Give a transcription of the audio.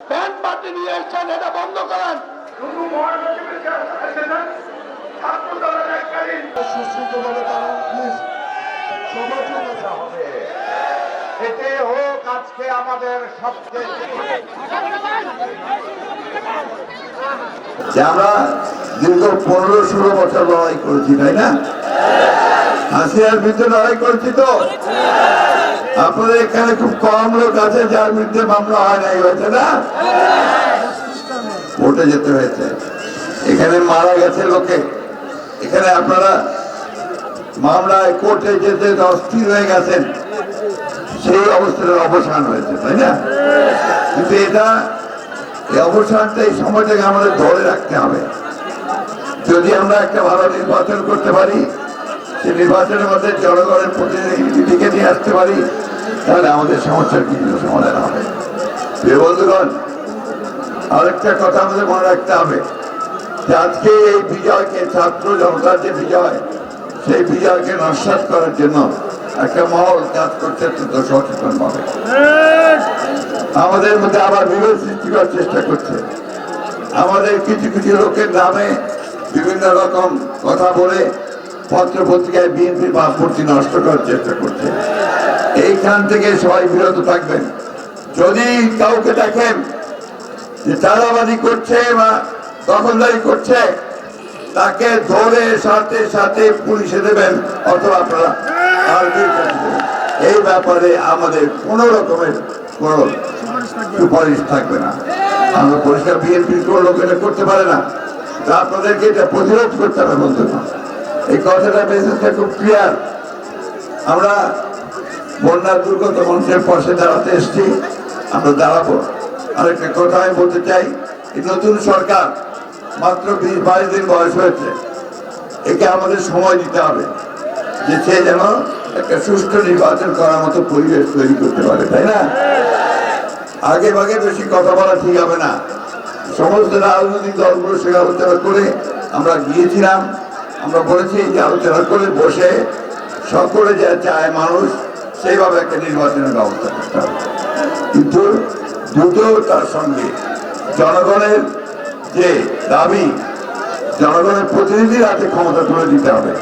Band party নিয়ে এসছেন, এটা বন্ধ করেন। শুধু মহাসচিবের এসেছেন, ছাত্র দলের এককালীন সুশৃঙ্খলভাবে তারা প্লিজ সমর্থন হবে। এতে হোক আজকে আমাদের সবচেয়ে আমরা দীর্ঘ 15-16 বছর লড়াই করেছি, তাই না? হাসিনার বিরুদ্ধে লড়াই করেছি তো। আপনাদের এখানে খুব কম লোক আছে যার বিরুদ্ধে মামলা হয় নাই, হয়েছে না? কোর্টে যেতে হয়েছে, এখানে মারা গেছে লোকে, এখানে আপনারা মামলায় কোর্টে যেতে অস্থির হয়ে গেছেন, সেই অবস্থার অবসান হয়েছে, তাই না? কিন্তু এটা এই অবসানটা এই সময়টাকে আমাদের ধরে রাখতে হবে। যদি আমরা একটা ভালো নির্বাচন করতে পারি, সেই নির্বাচনের মধ্যে জনগণের প্রতিনিধিকে নিয়ে আসতে পারি, তাহলে আমাদের সমস্যার বিভিন্ন সমাধান হবে। প্রিয় বন্ধুগণ, আরেকটা কথা আমাদের মনে রাখতে হবে যে আজকে এই বিজয়কে, ছাত্র জনতার যে বিজয়, সেই বিজয়কে নস্যাৎ করার জন্য একটা মহল কাজ করছে অত্যন্ত সচেতন ভাবে। আমাদের মধ্যে আবার বিভেদ সৃষ্টি করার চেষ্টা করছে, আমাদের কিছু কিছু লোকের নামে বিভিন্ন রকম কথা বলে পত্র পত্রিকায় বিএনপির ভাবমূর্তি নষ্ট করার চেষ্টা করছে। এইখান থেকে সবাই বিরত থাকবেন। যদি কাউকে দেখেন যে চাঁদাবাজি করছে বা দখলদারি করছে, তাকে ধরে সাথে সাথে পুলিশে দেবেন অথবা আপনারা এই ব্যাপারে আমাদের কোন রকমের কোন সুপারিশ থাকবে না। আমরা পরিষ্কার বিএনপির কোন লোক এটা করতে পারে না, আপনাদেরকে এটা প্রতিরোধ করতে হবে। বন্ধুরা, এই কথাটা মেসেজটা খুব ক্লিয়ার। আমরা বন্যার দুর্গত মানুষের পাশে দাঁড়াতে এসেছি, আমরা দাঁড়াবো। আরেকটা কথা আমি বলতে চাই, এই নতুন সরকার মাত্র 20-22 দিন বয়স হয়েছে, একে আমাদের সময় দিতে হবে যে সে যেন একটা সুষ্ঠু নির্বাচন করার মতো পরিবেশ তৈরি করতে পারে, তাই না? আগে ভাগে বেশি কথা বলা ঠিক হবে না। সমস্ত রাজনৈতিক দলগুলোর সঙ্গে আলোচনা করে আমরা গিয়েছিলাম, আমরা বলেছি যে আলোচনা করে বসে সকলে যা চায় মানুষ, সেইভাবে একটা নির্বাচনের ব্যবস্থা করতে হবে। কিন্তু দ্রুত তার সঙ্গে জনগণের যে দাবি, জনগণের প্রতিনিধির হাতে ক্ষমতা তুলে দিতে হবে।